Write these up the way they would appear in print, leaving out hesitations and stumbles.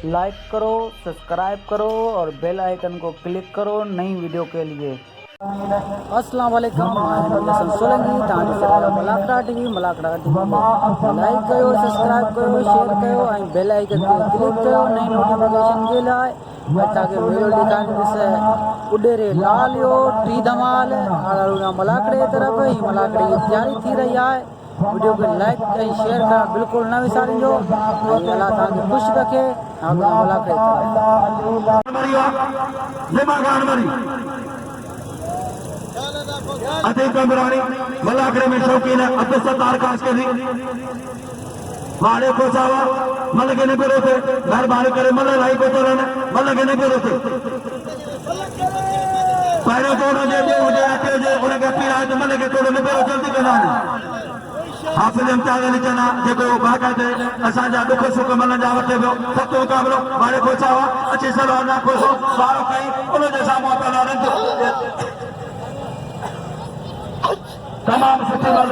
Like करो, subscribe करो और बेल आइकन को क्लिक करो नई वीडियो के लिए। अस्सलाम वालेकुम, मैं जसन सोलंकी तव्हांजो चैनल मलाकड़ा टीवी खे लाइक कयो, सब्सक्राइब कयो, शेयर कयो ऐं बेल आइकन ते क्लिक कयो नई नोटिफिकेशन जे लाइ। ताकि वीडियो ॾेखारींदुसि उॾेरे लाल यो टी धमाल मलाकड़े तरफ़ ही मलाकड़े की तैयारी थी रही है। वीडियो को लाइक ऐं शेयर करणु बिल्कुल न विसारिजो। अल्लाह तव्हांखे ख़ुशि रखे। मलाकड़े अतीक कमरानी मलाकड़े में शौकीन है अब्दुल सत्तार काशकरी मारे को सावा मल के ने पेरो थे मेहरबानी करे मल लाई को तो रहने मल के ने पेरो थे पहले तो उन्हें जे मुझे आते जे उन्हें के पीरा तो मल के तोड़े में पेरो जल्दी करना है। हाफिज इम्तियाज अली जना जेको बाकायदे असांजा दुख सुख मन जा वठे पियो सतो मुक़ाबिलो मारे को सावा अची सलवार ना खोसो बारो कई उन जे साम्हूं पहला रंग तमाम सुठी बल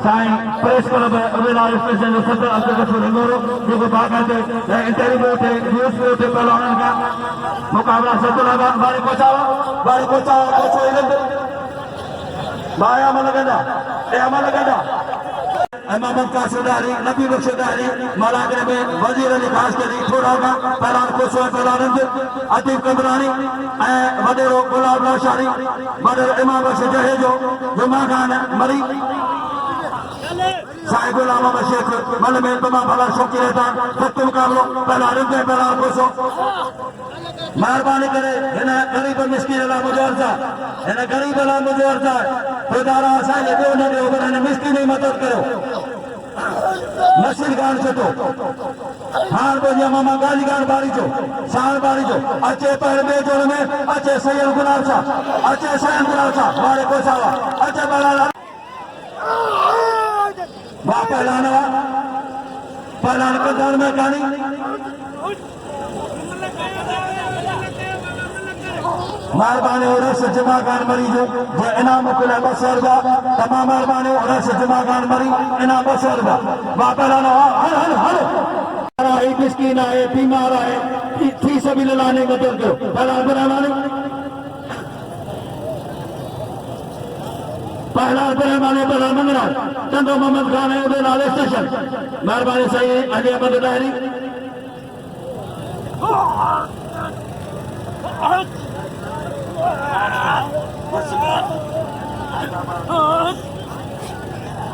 साईं प्रेस क्लब अवेला स्टेशन जो सदर अब्दुल गफूर हिंगोरो जेको बाकायदे इंटरव्यू थे न्यूज़ पे थे पहला उन्हनि का मुक़ाबला सदर लगा बारे को चावा कोचो इलंद बाया मन गंदा ए अमल गंदा इमाम का सुधारी नबी बख्श सुधारी मलाकड़े में वजीर अली खास के लिए थोड़ा का पहला कोचो पहला रंग अतीक कमरानी वडेरो गुलाब लाशारी वडेरो इमाम बख्श जहे जो जुमा खान मरी साहिब गुलाम शेख मल में तमाम भला शौकी रहता सत्य मुकाबलो पहला रंग पहला कोचो मेहरबानी करे इन गरीब मिस्किन ला मुजोर सा इन गरीब ला मुजोर सा खुदारा असांजे ॿियो न ॾियो पर हिन मिस्किन जी मदद कयो। नशीर गान छो हाण बोलिया मामा गाली गान बारी जो साण बारी जो अचे पर बे जोड़ में अचे सैयद गुलाब सा अचे सैयद गुलाब सा मारे को सावा अचे बला वाह पहलान कदार में गानी मेहरबानी हो रस जमा खान मरी जो इनाम मुकिल बसर का तमाम मेहरबानी हो रस जमा खान मरी इनाम बसर का वापराना हर हर हर मिस्कीन है बीमार है थी सभी लाने मदद करो पहला पहला मंगरा चंदो मोहम्मद खान है नाले स्टेशन मेहरबानी सही अली अहमद डायरी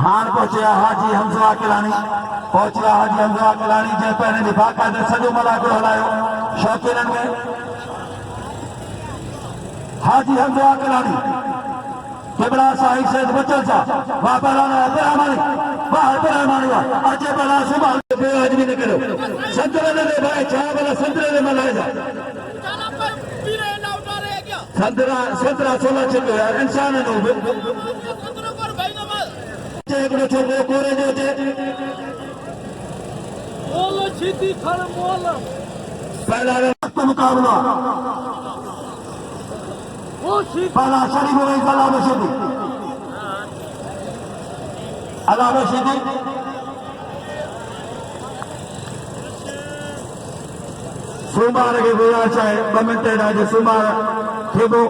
हान पहुंचे हाजी हमजा किलानी पहुंचे हाजी हमजा किलानी जे पहले दिफा का सजो मलाकड़ो हलायो शौकीन में हाजी हमजा किलानी केबला साहिब सैयद बच्चन सा वापराना बाहर मानी अचे बला सुभान पे आदमी ने करो संतरे ने भाई चाह बला संतरे ने मलाए जा संतरा 16 चलो यार इंसान है नो एकड़ो छोकरो कोरे जो जे मोल छीती खड़ मोल पहला वक्त मुकाबला वो छी पहला शरीफ में अलावा सीधी सोमवार के गुजा चाहे 2 मिनट राज सोमवार थेबो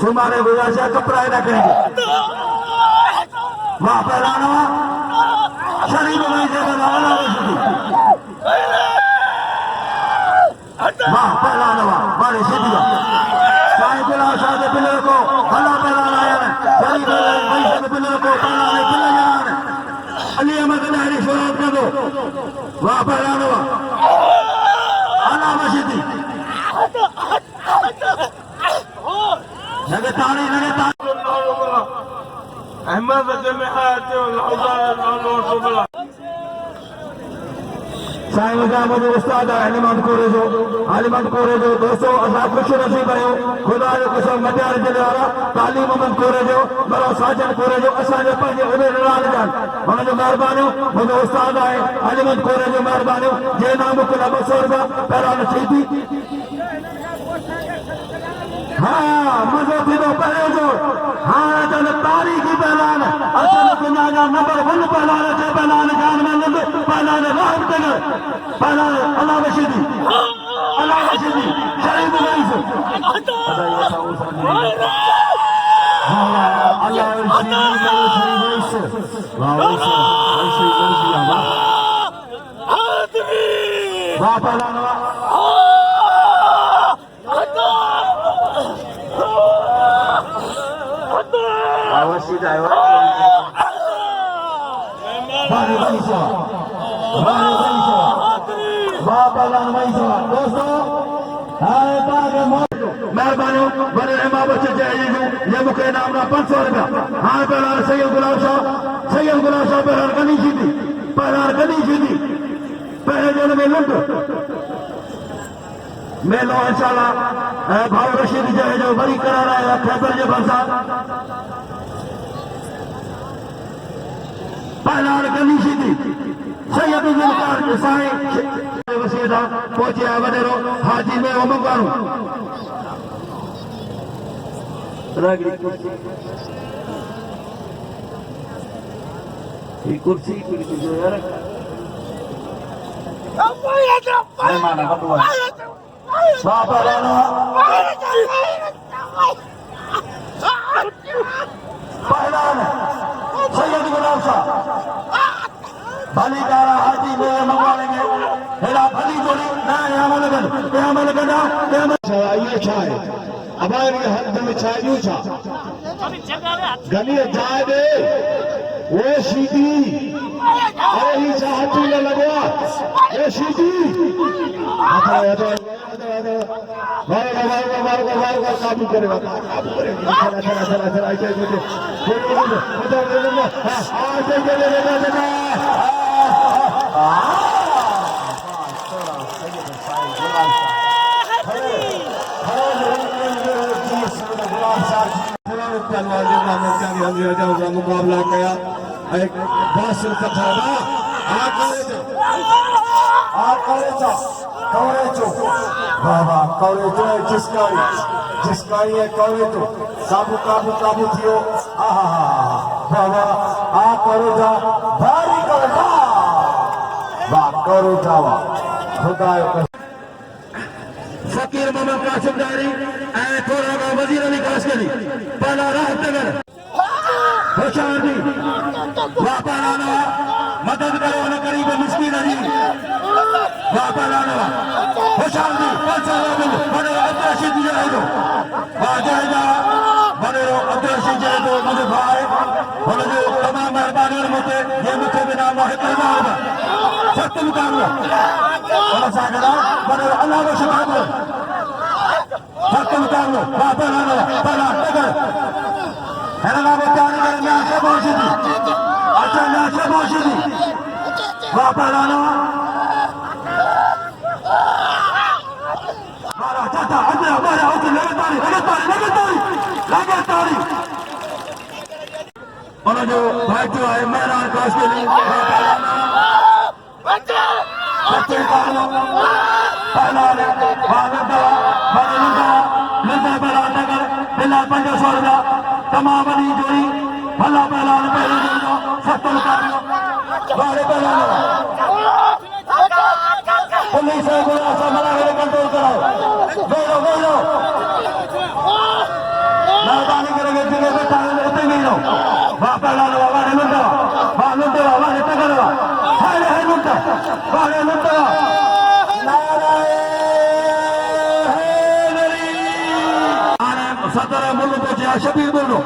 सोमवार गुजा चाहे कपड़ा ना करेंगे वाह पहलाना शरीफ में से अलावा सीधी वाह पहलाना बड़े सीधी साईं गुलाब साहब पिलर को भला पहलाना है शरीफ में पिलर को पहलाना पिलर अली अहमद डायरी शुरुआत कर दो वाह पहलाना सीधी लगातारी अहमद साईं मुझे उस्ताद आलिमत कोरे जो दोस्तों असां खुश नसीब आहियूं खुदा जो कसम मटियार जिले वारा तालीम मोहम्मद कोरे जो बड़ो साजन कोरे जो असांजे पंहिंजे उहे लाल जान हुन जो महिरबानियूं मुंहिंजो उस्ताद आहे आलिमत कोरे जो महिरबानियूं जे नाम मुकिल 200 रुपया पहिरां थी हाँ मज़ो थी तो पहले जो हाँ अचल तारीख़ी पहलान अचल दुनिया जा नंबर 1 पहलान चे पहलान जान में लग पहलान राम तगर पहलान अल्लाह रशीदी शहीद रईस अल्लाह वाह पहलान Awasida, Bani Maisa, Bapalan Maisa, दोस्तों, हाय बागे मेहरबानी बने इमाम बच्चे चाहिए जो ये मुख्य नाम ना 500 रुपया हाँ पहला सैयद गुलाब शाह पहला कनी जीती पहले जो में लुट मैं लो इंशाल्लाह भाव रशीद जो बरी करा रहा है खैबर जे बरसा पहला गली सीधी सैयद जुल्कार साईं वसीदा पहुंचे वडेरो हाजी में ओमगारू ये कुर्सी जो यार माना बटुआ बाबा राणा पहला सैयद गुलाब शाह भली कारा हाजी में मंगवाएंगे हेरा भली जोड़ी ना यहाँ लगन ये छाए अब ये हद में छाए यूं छा गली जाए दे वो सीधी अरे ही चाहती न लगवा ये सीधी काबू करेगा चला ऐसे मुकाबला किया एक बासिल कथा बाबा कवरेजो है जिसकारी है कवरेजो काबू थियो बाबा आ कवरेजा भारी कवरेजा वाह कवरेजा वाह खुदायो फकीर मोहम्मद कासिम डारी थोड़ा का वजीर अली कासकरी पहला राहत नगर होशियार दी वापा लाना मदद करो न करीब मिस्कीन अली वापा लाना होशियार दी बने अब्दुल रशीद जाएदो जाएगा बने अब्दुल रशीद जाएदो मुझे भाई बोले जो तमाम मेहरबानी मुझे ये मुझे बिना वाहिद करना होगा सख्त मुकाबला बोला सागरा बने अल्लाह को शुक्र सख्त मुकाबला वापा लाना पहला नगर हेरा बताने का नाशा मौजूदी अच्छा नाशा मौजूदी वापा लाना मारा चाचा अंदर मारा ओके लगातारी और जो भाई जो है मैदान क्रॉस के लिए बच्चे कालो पहला ने लंदा पहला नगर बिला 500 रुपया तमाम अली जोड़ी भला पहला पहले जो 70 का बारे पहला पुलिस है गुना सा मना कंट्रोल कराओ बोलो मेहरबानी करेंगे जिले में टाइम होते नहीं लो वहाँ पहला लो वहाँ लुंडा वहाँ टकरवा है लुंडा वहाँ लुंडा सदर मुल्क पहुंचे शबीर बोलो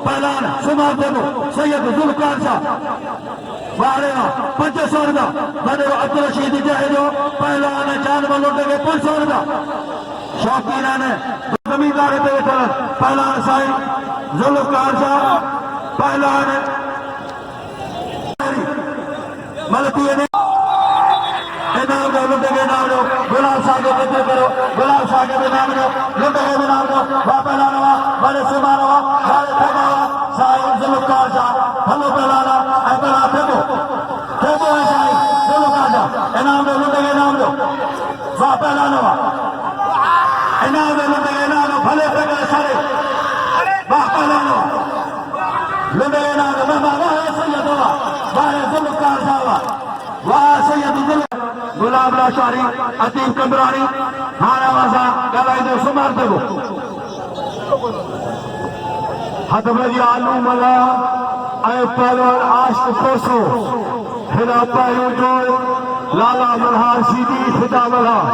पहलान सुमार बोलो सैयद जुल्कार शाह वारे 500 रुपया बने अब्दुल रशीद जाहिदो पहलान जान वालों के 500 रुपया शौकीना ने जमींदार पे पहलान साईं जुल्कार शाह पहलान मलती ने इनाम दो लुटे के नाम दो गुलाब शाह को कत्ल करो गुलाब शाह के नाम दो लुटे के नाम दो पहलानवा बड़े सुमारवा बड़े ठगावा साईं जुल्कार शाह हलो पहलाना पहला फेंको है साईं जुल्कार शाह इनाम दो लुटे के नाम दो पहलानवा इनाम दो लुटे के नाम दो भले प्रकार सारे बाहलानो लुंडलेना ममा वाह सैयदवा वाह जुल्कार सावा वाह सैयद गुलाब लाशारी अतीब कंबरानी हाना वाजा गलाई दो सुमार देवो हदबजी आलू मला ऐ पहलवान आशिक कोसो हिना पायू जोड़ लाला मल्हार सीधी फिदा मल्हार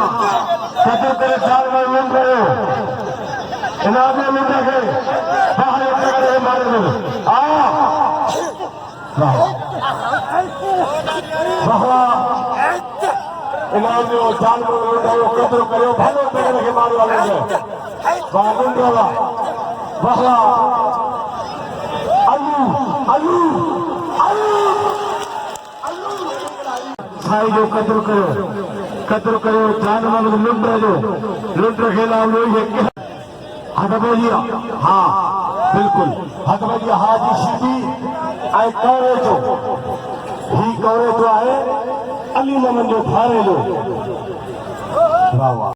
कदू करे चाल में मिल रहे इनामे मिल रहे बाहर करे मारे में बहवा इनामे और चाल में मिल रहे कदर करो भालो करे के मारे वाले हैं बागुन वाला बहवा अयू अयू अयू भाई जो कदर करो जान मानो लुंड खेला हम लोग हदबजिया हाँ बिल्कुल हदबजिया हाजी सीधी आए कौरे जो आहे अली मोहम्मद जो थारे जो वाह वाह